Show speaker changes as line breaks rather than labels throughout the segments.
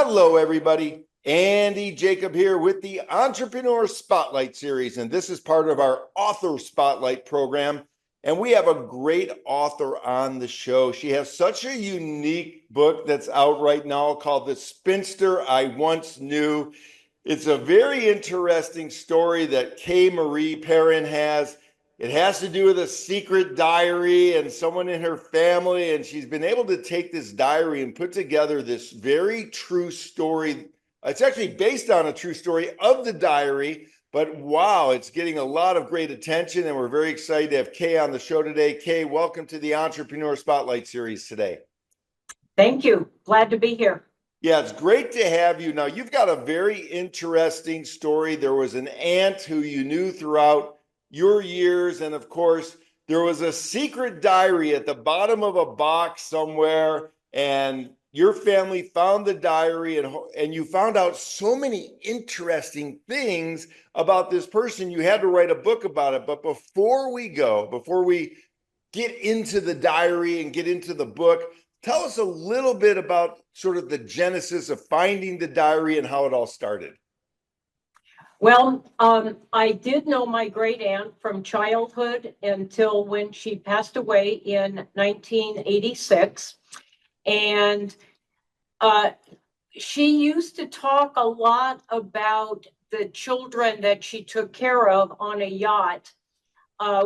Hello, everybody. Andy Jacob here with the Entrepreneur Spotlight Series, and this is part of our Author Spotlight program. And we have a great author on the show. She has such a unique book that's out right now called The Spinster I Once Knew. It's a very interesting story that Marie Perrin has. It has to do with a secret diary and someone in her family, and she's been able to take this diary and put together this very true story. It's actually based on a true story of the diary, but wow, it's getting a lot of great attention, and we're very excited to have Kay on the show today. Kay, welcome to the Entrepreneur Spotlight Series today.
Thank you. Glad to be here.
Yeah, it's great to have you. Now, you've got a very interesting story. There was an aunt who you knew throughout your years, and of course, there was a secret diary at the bottom of a box somewhere, and your family found the diary, and you found out so many interesting things about this person. You had to write a book about it. But before we get into the diary and get into the book, tell us a little bit about sort of the genesis of finding the diary and how it all started.
Well, I did know my great aunt from childhood until when she passed away in 1986. And she used to talk a lot about the children that she took care of on a yacht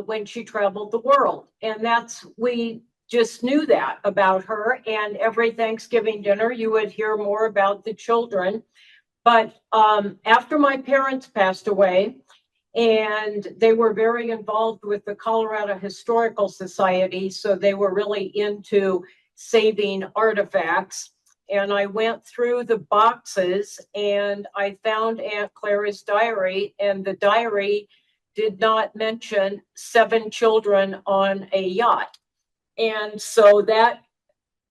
when she traveled the world. And we just knew that about her. And every Thanksgiving dinner, you would hear more about the children. But after my parents passed away, and they were very involved with the Colorado Historical Society, so they were really into saving artifacts. And I went through the boxes and I found Aunt Clara's diary, and the diary did not mention 7 children on a yacht. And so that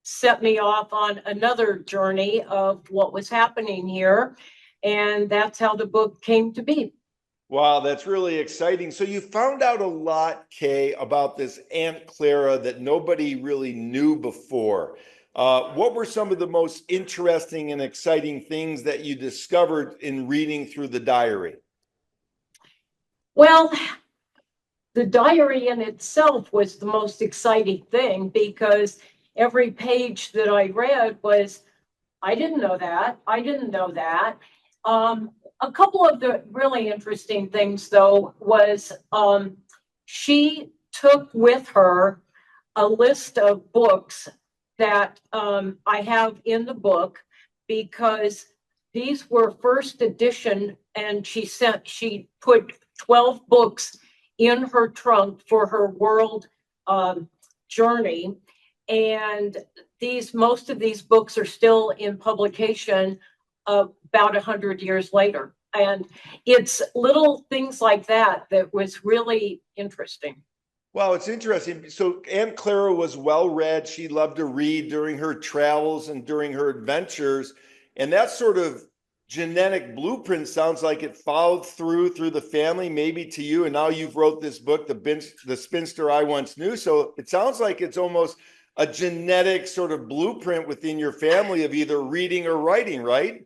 set me off on another journey of what was happening here. And that's how the book came to be.
Wow, that's really exciting. So you found out a lot, Kay, about this Aunt Clara that nobody really knew before. What were some of the most interesting and exciting things that you discovered in reading through the diary?
Well, the diary in itself was the most exciting thing, because every page that I read was, I didn't know that. I didn't know that. A couple of the really interesting things, though, was she took with her a list of books that I have in the book, because these were first edition, and she put 12 books in her trunk for her world journey. And most of these books are still in publication about 100 years later. And it's little things like that that was really interesting.
Well, it's interesting. So Aunt Clara was well read. She loved to read during her travels and during her adventures. And that sort of genetic blueprint sounds like it followed through the family, maybe to you. And now you've wrote this book, The Spinster I Once Knew. So it sounds like it's almost a genetic sort of blueprint within your family of either reading or writing, right?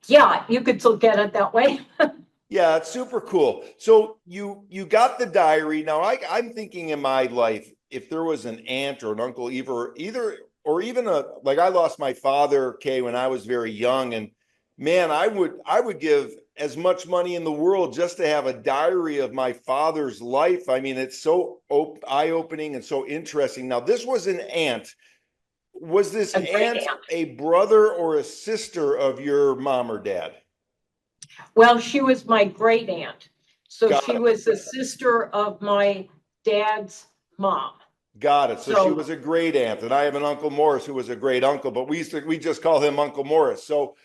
Yeah, you could look at it that way.
Yeah, it's super cool. So you got the diary. Now I'm thinking in my life, if there was an aunt or an uncle, either or even like I lost my father, Kay, when I was very young, and man, I would give as much money in the world just to have a diary of my father's life. I mean, it's so eye-opening and so interesting. Now, this was an aunt. Was this aunt a brother or a sister of your mom or dad?
Well, she was my great aunt. So
Got
she
it.
was the sister of my dad's mom.
Got it. So she was a great aunt, and I have an Uncle Morris who was a great uncle, but we just call him Uncle Morris. So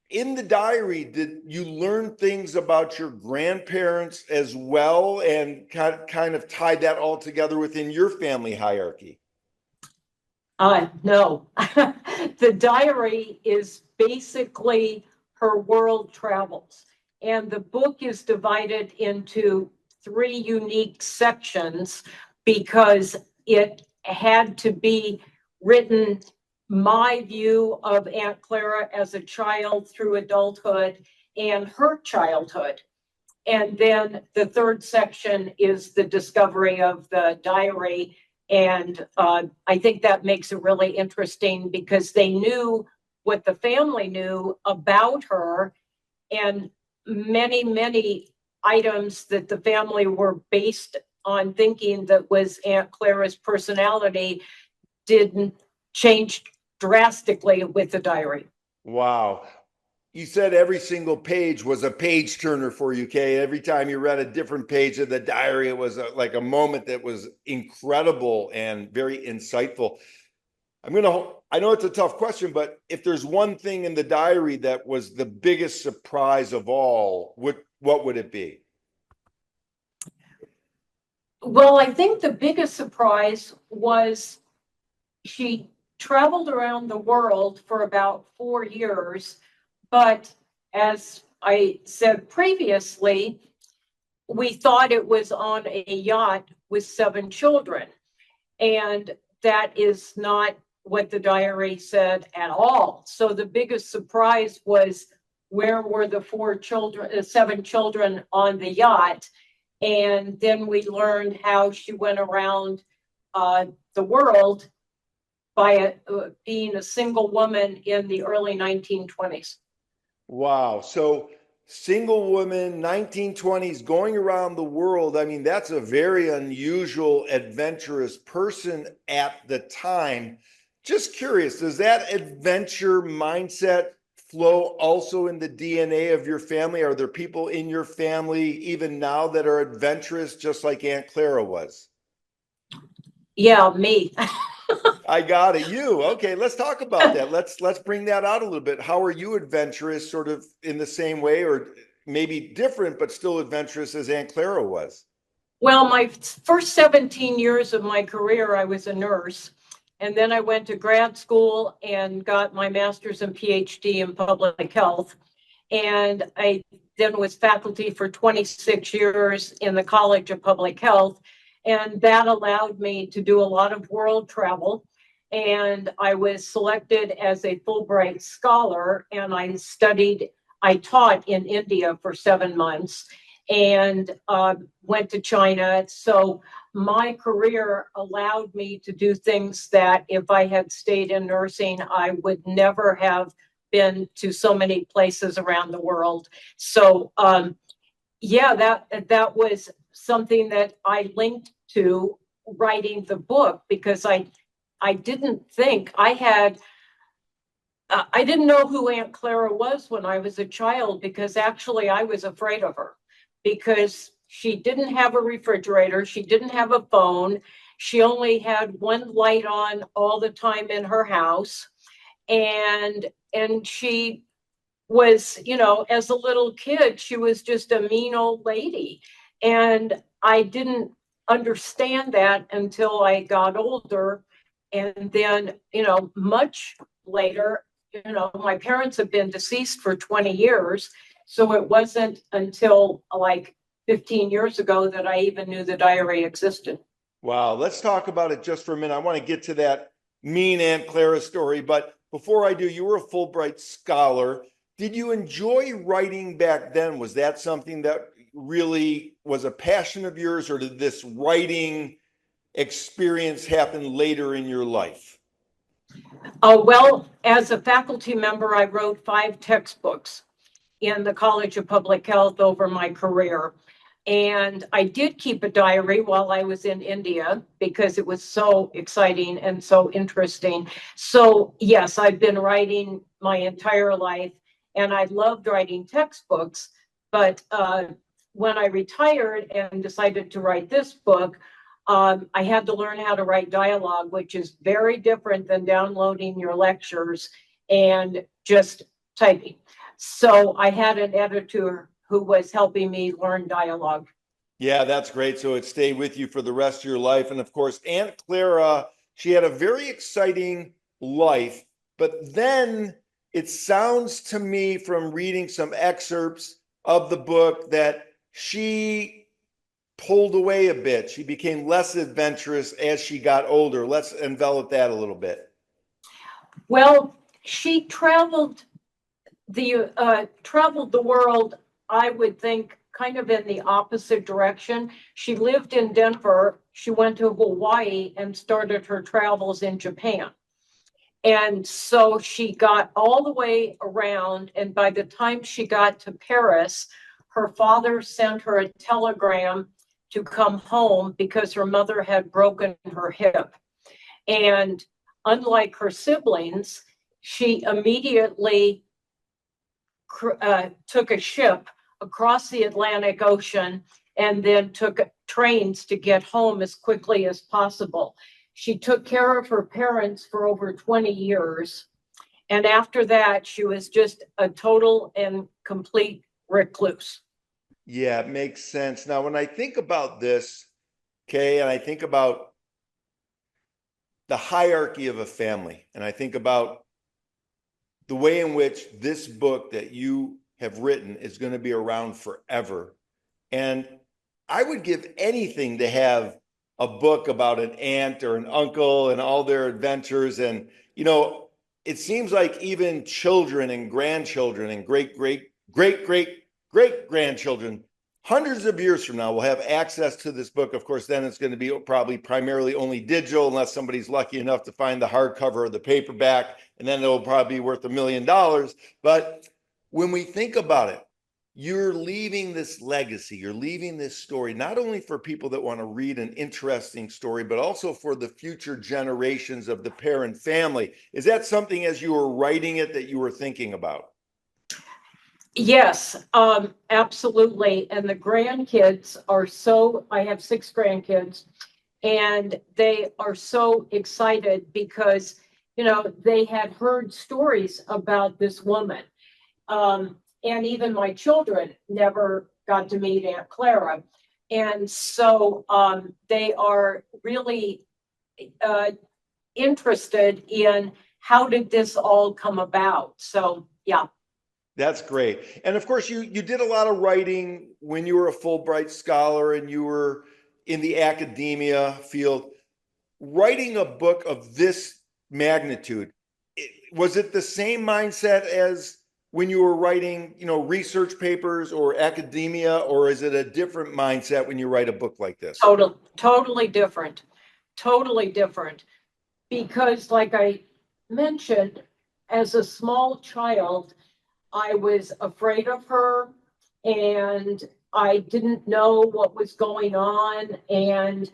in the diary, did you learn things about your grandparents as well, and kind of tied that all together within your family hierarchy?
No. The diary is basically her world travels. And the book is divided into 3 unique sections because it had to be written my view of Aunt Clara as a child through adulthood and her childhood. And then the third section is the discovery of the diary. And I think that makes it really interesting because they knew what the family knew about her, and many, many items that the family were based on thinking that was Aunt Clara's personality didn't change drastically with the diary.
Wow. You said every single page was a page turner for you, Kay. Every time you read a different page of the diary, it was like a moment that was incredible and very insightful. I know it's a tough question, but if there's one thing in the diary that was the biggest surprise of all, what would it be?
Well, I think the biggest surprise was she traveled around the world for about 4 years, but as I said previously, we thought it was on a yacht with 7 children. And that is not what the diary said at all. So the biggest surprise was, where were the 4 children, 7 children on the yacht? And then we learned how she went around the world by being a single woman in the early 1920s.
Wow. So single woman, 1920s, going around the world. I mean, that's a very unusual, adventurous person at the time. Just curious, does that adventure mindset flow also in the DNA of your family? Are there people in your family even now that are adventurous, just like Aunt Clara was?
Yeah, me.
I got it. You. Okay, let's talk about that. Let's bring that out a little bit. How are you adventurous, sort of in the same way, or maybe different, but still adventurous as Aunt Clara was?
Well, my first 17 years of my career, I was a nurse. And then I went to grad school and got my master's and PhD in public health. And I then was faculty for 26 years in the College of Public Health. And that allowed me to do a lot of world travel. And I was selected as a Fulbright scholar, and I taught in India for 7 months and went to China. So my career allowed me to do things that if I had stayed in nursing, I would never have been to so many places around the world. So yeah, that was something that I linked to writing the book, because I didn't think I didn't know who Aunt Clara was when I was a child, because actually I was afraid of her because she didn't have a refrigerator. She didn't have a phone. She only had one light on all the time in her house. And she was, as a little kid, she was just a mean old lady. And I didn't understand that until I got older. And then, much later, my parents have been deceased for 20 years. So it wasn't until like 15 years ago that I even knew the diary existed.
Wow, let's talk about it just for a minute. I want to get to that mean Aunt Clara story, but before I do, you were a Fulbright scholar. Did you enjoy writing back then? Was that something that really was a passion of yours, or did this writing experience happen later in your life?
Well, as a faculty member, I wrote 5 textbooks in the College of Public Health over my career. And I did keep a diary while I was in India because it was so exciting and so interesting. So, yes, I've been writing my entire life, and I loved writing textbooks. But when I retired and decided to write this book, I had to learn how to write dialogue, which is very different than downloading your lectures and just typing. So I had an editor who was helping me learn dialogue.
Yeah, that's great. So it stayed with you for the rest of your life. And of course, Aunt Clara, she had a very exciting life. But then it sounds to me from reading some excerpts of the book that she pulled away a bit. She became less adventurous as she got older. Let's envelop that a little bit.
Well, she traveled the world, I would think, kind of in the opposite direction. She lived in Denver. She went to Hawaii and started her travels in Japan. And so she got all the way around. And by the time she got to Paris, her father sent her a telegram to come home because her mother had broken her hip. And unlike her siblings, she immediately took a ship across the Atlantic Ocean and then took trains to get home as quickly as possible. She took care of her parents for over 20 years. And after that, she was just a total and complete recluse.
Yeah, it makes sense. Now, when I think about this, okay, and I think about the hierarchy of a family, and I think about the way in which this book that you have written is going to be around forever. And I would give anything to have a book about an aunt or an uncle and all their adventures. And, it seems like even children and grandchildren and great grandchildren, hundreds of years from now, will have access to this book. Of course, then it's going to be probably primarily only digital, unless somebody's lucky enough to find the hardcover or the paperback. And then it'll probably be worth $1 million. But when we think about it, you're leaving this legacy, you're leaving this story, not only for people that want to read an interesting story, but also for the future generations of the Perrin family. Is that something, as you were writing it, that you were thinking about?
Yes, absolutely. And the grandkids are I have 6 grandkids, and they are so excited because, they had heard stories about this woman. And even my children never got to meet Aunt Clara. And so they are really interested in how did this all come about. So, yeah.
That's great. And of course, you did a lot of writing when you were a Fulbright scholar and you were in the academia field. Writing a book of this magnitude, was it the same mindset as when you were writing, research papers or academia, or is it a different mindset when you write a book like this?
Totally different. Totally different. Because, like I mentioned, as a small child, I was afraid of her and I didn't know what was going on. And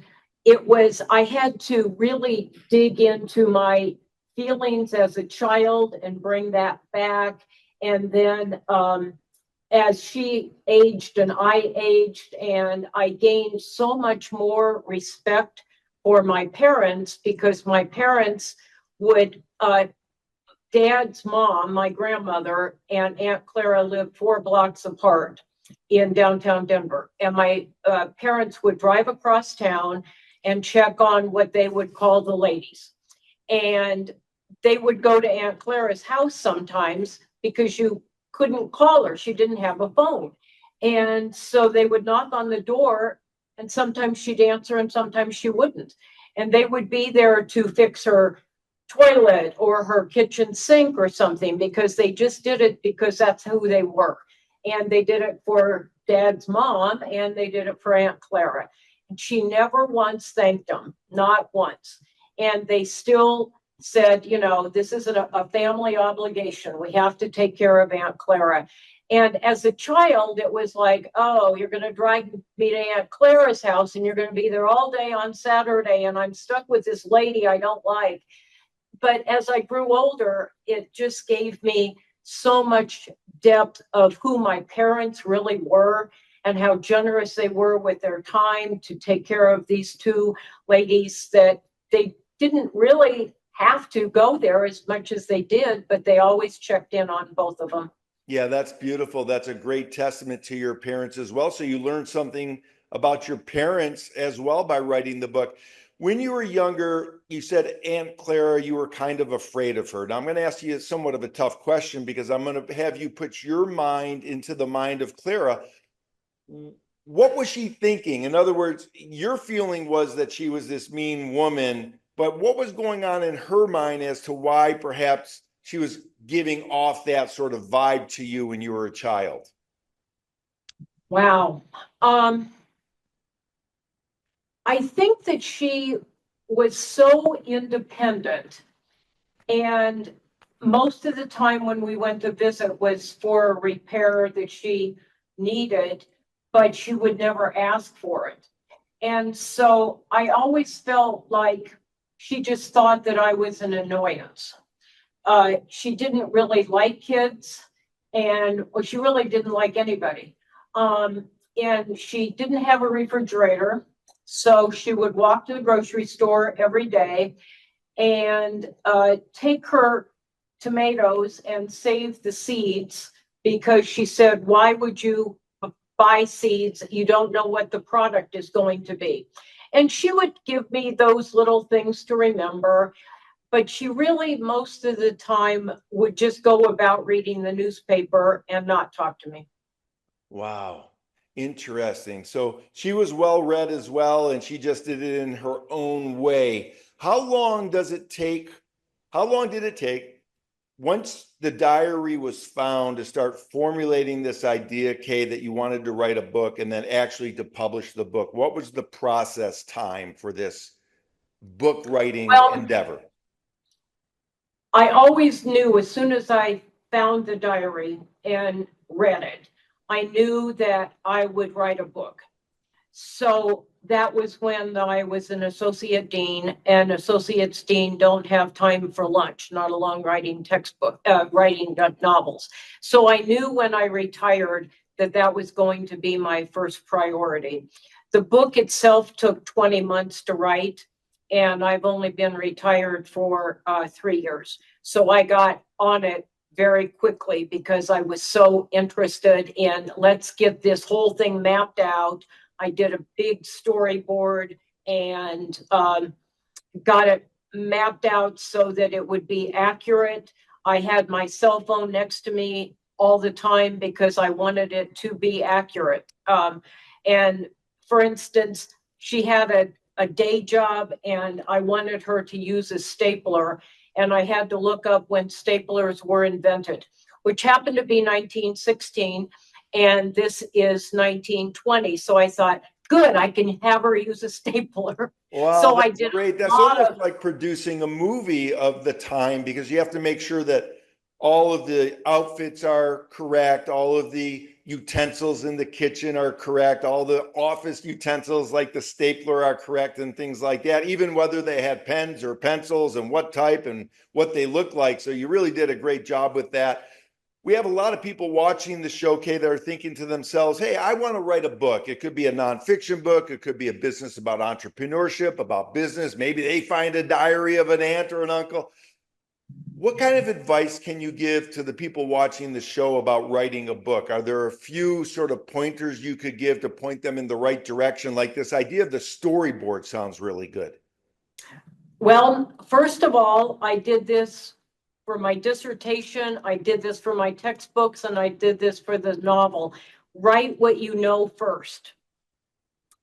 I had to really dig into my feelings as a child and bring that back. And then as she aged and I aged, and I gained so much more respect for my parents because my parents would Dad's mom, my grandmother, and Aunt Clara lived 4 blocks apart in downtown Denver. And my parents would drive across town and check on what they would call the ladies. And they would go to Aunt Clara's house sometimes because you couldn't call her. She didn't have a phone. And so they would knock on the door, and sometimes she'd answer and sometimes she wouldn't. And they would be there to fix her toilet or her kitchen sink or something because they just did it because that's who they were. And they did it for Dad's mom and they did it for Aunt Clara. And she never once thanked them, not once. And they still said, this is a family obligation. We have to take care of Aunt Clara. And as a child, it was like, oh, you're going to drive me to Aunt Clara's house and you're going to be there all day on Saturday. And I'm stuck with this lady I don't like. But as I grew older, it just gave me so much depth of who my parents really were and how generous they were with their time to take care of these 2 ladies that they didn't really have to go there as much as they did, but they always checked in on both of them.
Yeah, that's beautiful. That's a great testament to your parents as well. So you learned something about your parents as well by writing the book. When you were younger, you said Aunt Clara, you were kind of afraid of her. Now I'm going to ask you somewhat of a tough question because I'm going to have you put your mind into the mind of Clara. What was she thinking? In other words, your feeling was that she was this mean woman, but what was going on in her mind as to why perhaps she was giving off that sort of vibe to you when you were a child?
Wow. I think that she was so independent, and most of the time when we went to visit was for a repair that she needed, but she would never ask for it. And so I always felt like she just thought that I was an annoyance. She didn't really like kids, and well, she really didn't like anybody. And she didn't have a refrigerator, so she would walk to the grocery store every day and take her tomatoes and save the seeds, because she said, why would you buy seeds? You don't know what the product is going to be. And she would give me those little things to remember, but she really, most of the time, would just go about reading the newspaper and not talk to me.
Wow. Interesting. So she was well read as well, and she just did it in her own way. How long does it take? How long did it take once the diary was found to start formulating this idea, Kay, that you wanted to write a book and then actually to publish the book? What was the process time for this book writing
Well,
endeavor?
I always knew as soon as I found the diary and read it, I knew that I would write a book. So that was when I was an associate dean, and associates dean don't have time for lunch, not along writing textbook, writing novels. So I knew when I retired that that was going to be my first priority. The book itself took 20 months to write, and I've only been retired for 3 years. So I got on it very quickly because I was so interested in, let's get this whole thing mapped out. I did a big storyboard and got it mapped out so that it would be accurate. I had my cell phone next to me all the time because I wanted it to be accurate. And for instance, she had a day job and I wanted her to use a stapler. And I had to look up when staplers were invented, which happened to be 1916. And this is 1920. So I thought, good, I can have her use a stapler.
Wow,
So I
that's
did
great.
a
That's
lot
almost
of,
like producing a movie of the time, because you have to make sure that all of the outfits are correct, all of the utensils in the kitchen are correct, all the office utensils like the stapler are correct and things like that, even whether they had pens or pencils and what type and what they look like. So you really did a great job with that. We have a lot of people watching the show, Kay, that are thinking to themselves, hey, I want to write a book. It could be a nonfiction book. It could be a business about entrepreneurship, about business. Maybe they find a diary of an aunt or an uncle. What kind of advice can you give to the people watching the show about writing a book? Are there a few sort of pointers you could give to point them in the right direction? Like this idea of the storyboard sounds really good.
well, first of all, I did this for my dissertation, I did this for my textbooks, and I did this for the novel. Write what you know first.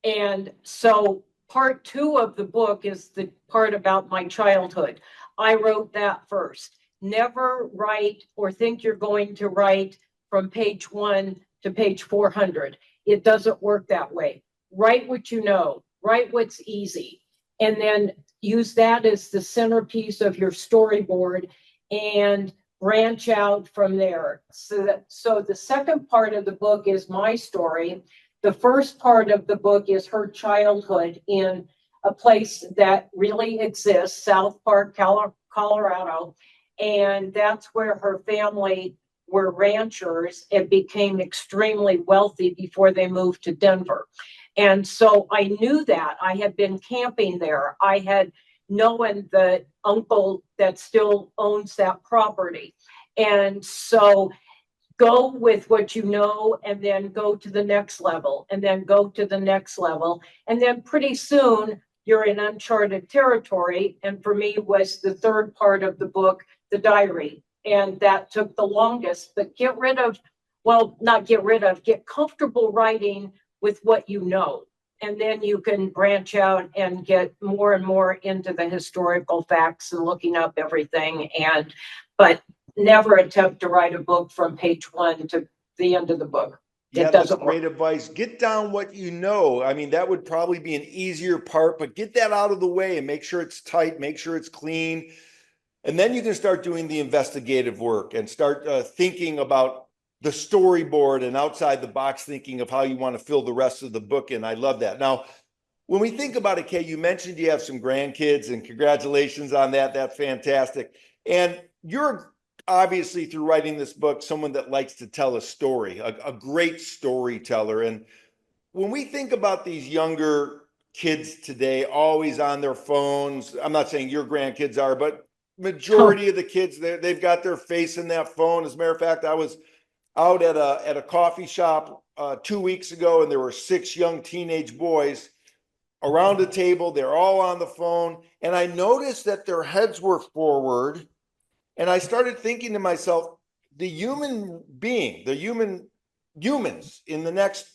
And so part two of the book is the part about my childhood. I wrote that first. Never write or think you're going to write from page 1 to page 400. It doesn't work that way. Write what you know, write what's easy, and then use that as the centerpiece of your storyboard and branch out from there. So the second part of the book is my story. The first part of the book is her childhood in a place that really exists, South Park, Colorado. And that's where her family were ranchers and became extremely wealthy before they moved to Denver. And so I knew that. I had been camping there. I had known the uncle that still owns that property. And so go with what you know and then go to the next level and then go to the next level. And then pretty soon you're in uncharted territory. And for me was the third part of the book, the diary. And that took the longest, but get rid of, well, not get rid of, get comfortable writing with what you know. and then you can branch out and get more and more into the historical facts and looking up everything. But never attempt to write a book from page 1 to the end of the book.
Yeah, that's great advice. Get down what you know. I mean, that would probably be an easier part, but get that out of the way and make sure it's tight, make sure it's clean. And then you can start doing the investigative work and start thinking about the storyboard and outside the box thinking of how you want to fill the rest of the book in. I love that. Now, when we think about it, Kay, you mentioned you have some grandkids, and congratulations on that. That's fantastic. And you're obviously, through writing this book, someone that likes to tell a story, a great storyteller. And when we think about these younger kids today, always on their phones, I'm not saying your grandkids are, but majority of the kids, they've got their face in that phone. As a matter of fact, I was out at a coffee shop 2 weeks ago, and there were 6 young teenage boys around a table. They're all on the phone, and I noticed that their heads were forward. And I started thinking to myself, the human being, humans in the next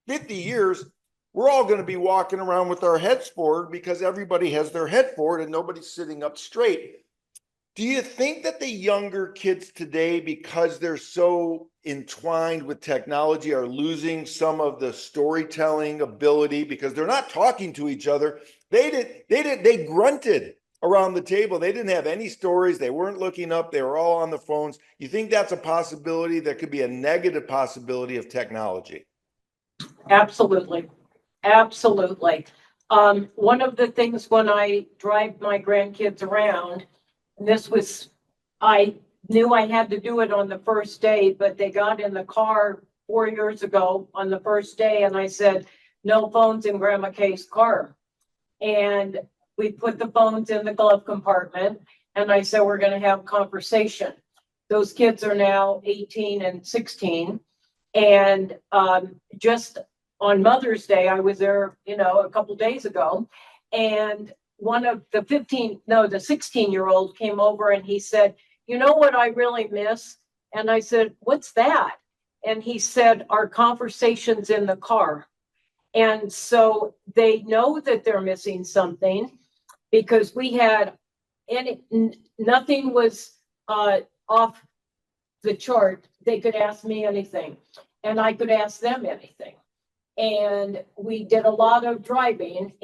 50 years, we're all going to be walking around with our heads forward because everybody has their head forward and nobody's sitting up straight. Do you think that the younger kids today, because they're so entwined with technology, are losing some of the storytelling ability because they're not talking to each other? They grunted around the table. They didn't have any stories. They weren't looking up. They were all on the phones. You think that's a possibility? That could be a negative possibility of technology.
Absolutely. Absolutely. One of the things when I drive my grandkids around, I knew I had to do it on the first day, but they got in the car 4 years ago on the first day, and I said, no phones in Grandma Kay's car. And we put the phones in the glove compartment, and I said, we're going to have conversation. Those kids are now 18 and 16. And just on Mother's Day, I was there, a couple days ago, and one of the 16-year-old came over and he said, you know what I really miss? And I said, what's that? And he said, our conversations in the car. And so they know that they're missing something because nothing was off the chart. They could ask me anything and I could ask them anything. And we did a lot of driving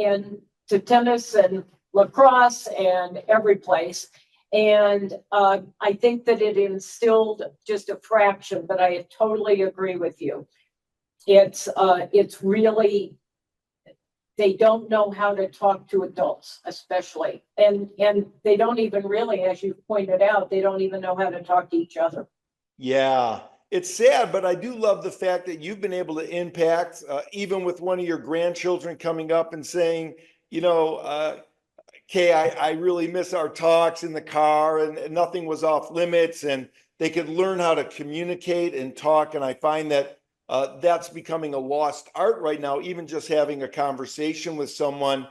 to tennis and lacrosse and every place. And I think that it instilled just a fraction, but I totally agree with you. It's really, they don't know how to talk to adults, especially. And they don't even really, as you pointed out, they don't even know how to talk to each other.
Yeah, it's sad, but I do love the fact that you've been able to impact, even with one of your grandchildren coming up and saying, Kay, I really miss our talks in the car, and nothing was off limits, and they could learn how to communicate and talk. And I find that that's becoming a lost art right now, even just having a conversation with someone.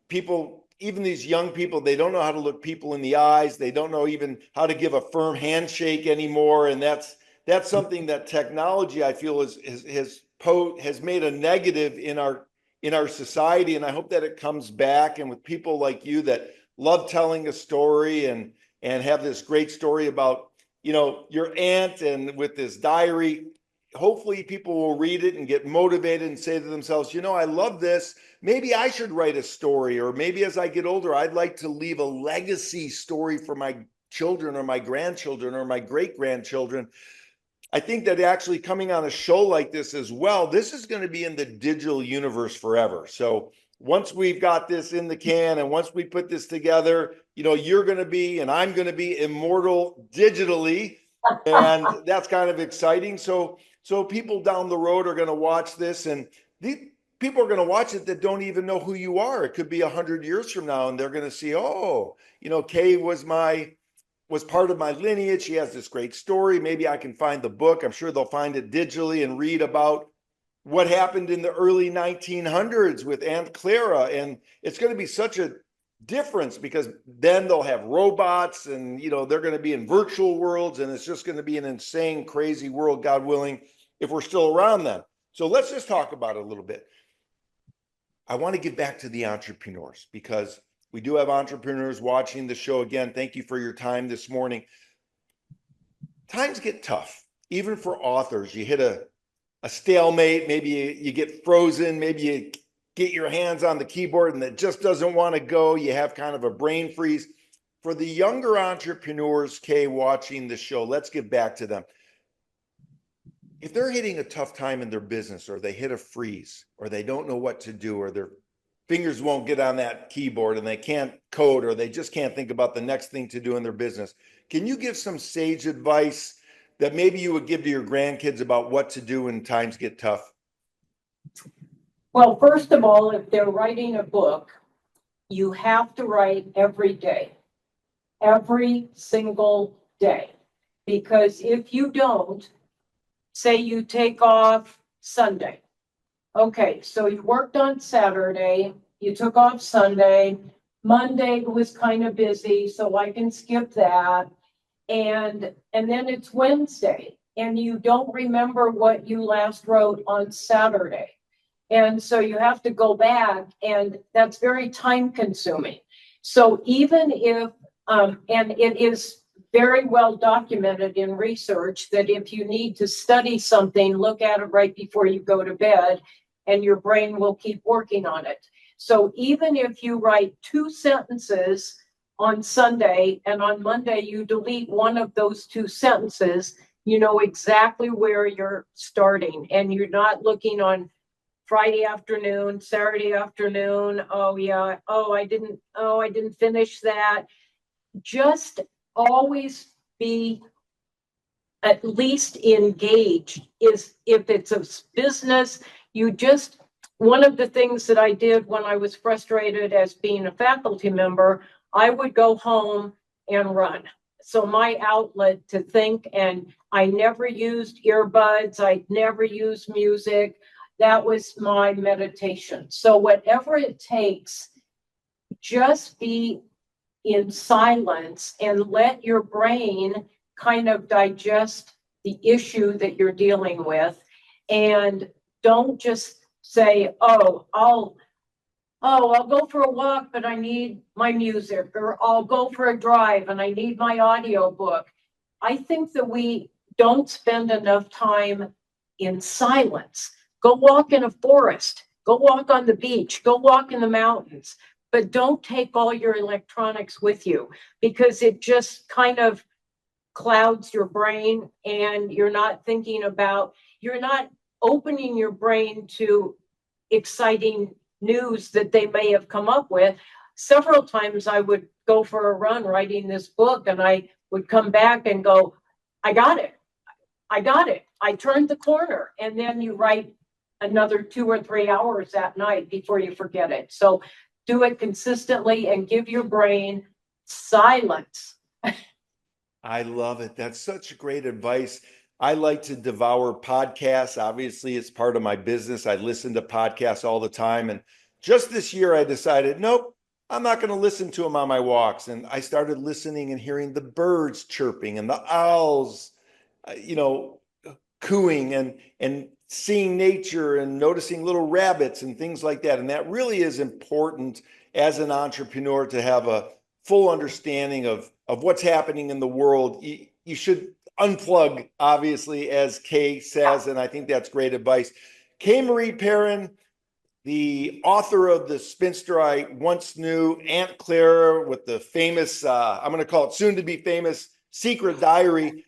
People, even these young people, they don't know how to look people in the eyes. They don't know even how to give a firm handshake anymore. And that's something that technology, I feel, has made a negative in our society. And I hope that it comes back. And with people like you that love telling a story and have this great story about, your aunt, and with this diary, hopefully people will read it and get motivated and say to themselves, I love this. Maybe I should write a story, or maybe as I get older, I'd like to leave a legacy story for my children or my grandchildren or my great grandchildren. I think that actually coming on a show like this as well, this is going to be in the digital universe forever. So once we've got this in the can and once we put this together, you're going to be and I'm going to be immortal digitally. And that's kind of exciting. So people down the road are going to watch this, and these people are going to watch it that don't even know who you are. It could be 100 years from now, and they're going to see, Kay was part of my lineage. She has this great story. Maybe I can find the book. I'm sure they'll find it digitally and read about what happened in the early 1900s with Aunt Clara. And it's going to be such a difference because then they'll have robots and, they're going to be in virtual worlds, and it's just going to be an insane, crazy world, God willing, if we're still around then. So let's just talk about it a little bit. I want to get back to the entrepreneurs because we do have entrepreneurs watching the show. Again, thank you for your time this morning. Times get tough, even for authors. You hit a stalemate, maybe you get frozen, maybe you get your hands on the keyboard and it just doesn't want to go. You have kind of a brain freeze. For the younger entrepreneurs, Kay, watching the show, let's get back to them. If they're hitting a tough time in their business, or they hit a freeze, or they don't know what to do, or their fingers won't get on that keyboard and they can't code, or they just can't think about the next thing to do in their business, can you give some sage advice that maybe you would give to your grandkids about what to do when times get tough?
Well, first of all, if they're writing a book, you have to write every day, every single day. Because if you don't, say you take off Sunday. Okay, so you worked on Saturday, you took off Sunday, Monday was kind of busy, so I can skip that. And then it's Wednesday, and you don't remember what you last wrote on Saturday. And so you have to go back, and that's very time consuming. So even if, and it is very well documented in research that if you need to study something, look at it right before you go to bed, and your brain will keep working on it. So even if you write 2 sentences on Sunday and on Monday you delete one of those 2 sentences, you know exactly where you're starting, and you're not looking on Friday afternoon, Saturday afternoon. Oh yeah. I didn't finish that. Just always be at least engaged. Is if it's a business, one of the things that I did when I was frustrated as being a faculty member, I would go home and run. So my outlet to think, and I never used earbuds. I never used music. That was my meditation. So whatever it takes, just be in silence and let your brain kind of digest the issue that you're dealing with. And don't just say, I'll go for a walk, but I need my music, or I'll go for a drive and I need my audio book. I think that we don't spend enough time in silence. Go walk in a forest, go walk on the beach, go walk in the mountains, but don't take all your electronics with you, because it just kind of clouds your brain, and you're not opening your brain to exciting news that they may have come up with. Several times I would go for a run writing this book, and I would come back and go, I got it. I turned the corner. And then you write another 2 or 3 hours that night before you forget it. So do it consistently and give your brain silence.
I love it. That's such great advice. I like to devour podcasts. Obviously, it's part of my business. I listen to podcasts all the time. And just this year, I decided, nope, I'm not going to listen to them on my walks. And I started listening and hearing the birds chirping and the owls, cooing, and seeing nature and noticing little rabbits and things like that. And that really is important as an entrepreneur, to have a full understanding of what's happening in the world. You should unplug, obviously, as Kay says, and I think that's great advice. Kay Marie Perrin, the author of The Spinster I Once Knew, Aunt Clara, with the famous, I'm going to call it soon to be famous, Secret Diary.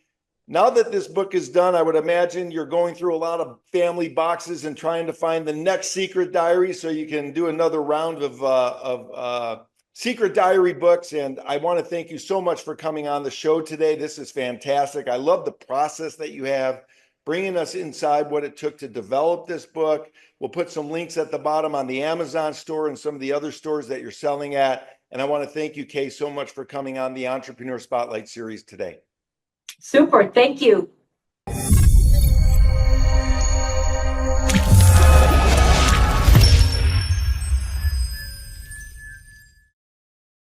Now that this book is done, I would imagine you're going through a lot of family boxes and trying to find the next secret diary so you can do another round of secret diary books. And I want to thank you so much for coming on the show today. This is fantastic. I love the process that you have, bringing us inside what it took to develop this book. We'll put some links at the bottom on the Amazon store and some of the other stores that you're selling at. And I want to thank you, Kay, so much for coming on the Entrepreneur Spotlight series today.
Super. Thank you.